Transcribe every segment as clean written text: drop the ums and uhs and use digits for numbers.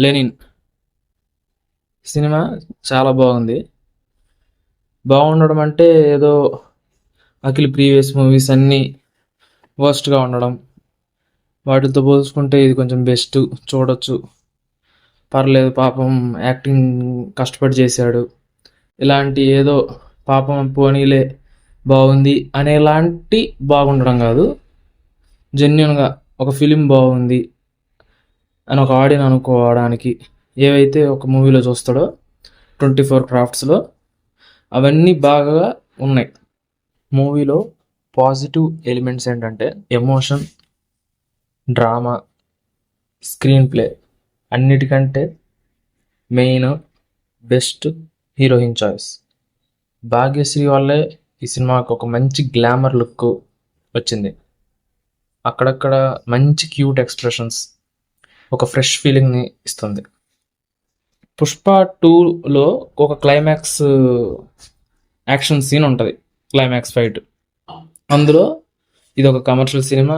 Lenin cinema చాలా బాగుంది. బాగుండడం అంటే ఏదో అఖిల్ ప్రీవియస్ మూవీస్ అన్నీ వర్స్ట్గా ఉండడం, వాటితో పోల్చుకుంటే ఇది కొంచెం బెస్ట్, చూడొచ్చు, పర్లేదు, పాపం యాక్టింగ్ కష్టపడి చేశాడు, ఇలాంటి ఏదో పాపం పోనీలే బాగుంది అనేలాంటి బాగుండడం కాదు. జెన్యున్గా ఒక ఫిలిం బాగుంది అని ఒక ఆడియన్ అనుకోవడానికి ఏవైతే ఒక మూవీలో చూస్తాడో 24 క్రాఫ్ట్స్లో అవన్నీ బాగా ఉన్నాయి. మూవీలో పాజిటివ్ ఎలిమెంట్స్ ఏంటంటే ఎమోషన్, డ్రామా, స్క్రీన్ ప్లే, అన్నిటికంటే main best heroine choice. Bhagyashree వల్లే ఈ సినిమాకు ఒక మంచి గ్లామర్ లుక్ వచ్చింది. అక్కడక్కడ మంచి క్యూట్ ఎక్స్ప్రెషన్స్ ఒక ఫ్రెష్ ఫీలింగ్ని ఇస్తుంది. పుష్ప 2లో ఒక క్లైమాక్స్ యాక్షన్ సీన్ ఉంటుంది, క్లైమాక్స్ ఫైట్. అందులో ఇది ఒక కమర్షియల్ సినిమా,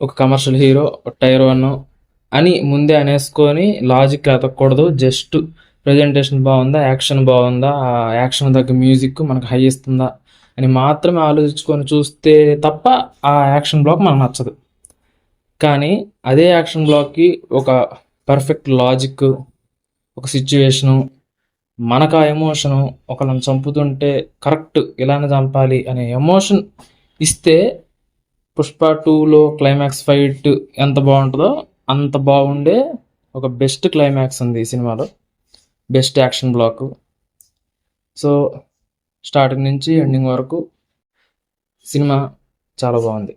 ఒక కమర్షియల్ హీరో, టైర్ 1 అని ముందే అనేసుకొని లాజిక్ ఎతకూడదు. జస్ట్ ప్రజెంటేషన్ బాగుందా, యాక్షన్ బాగుందా, ఆ యాక్షన్ తగ్గ మ్యూజిక్ మనకు హై ఇస్తుందా అని మాత్రమే ఆలోచించుకొని చూస్తే తప్ప ఆ యాక్షన్ బ్లాక్ మనకు నచ్చదు. కానీ అదే యాక్షన్ బ్లాక్కి ఒక పర్ఫెక్ట్ లాజిక్, ఒక సిచ్యువేషను, మనకు ఆ ఎమోషను, ఒకళ్ళని చంపుతుంటే కరెక్ట్ ఇలానే చంపాలి అనే ఎమోషన్ ఇస్తే పుష్ప 2లో క్లైమాక్స్ ఫైట్ ఎంత బాగుంటుందో అంత బాగుండే ఒక బెస్ట్ క్లైమాక్స్ ఉంది ఈ సినిమాలో, best action block. So starting నుంచి ఎండింగ్ వరకు సినిమా చాలా బాగుంది.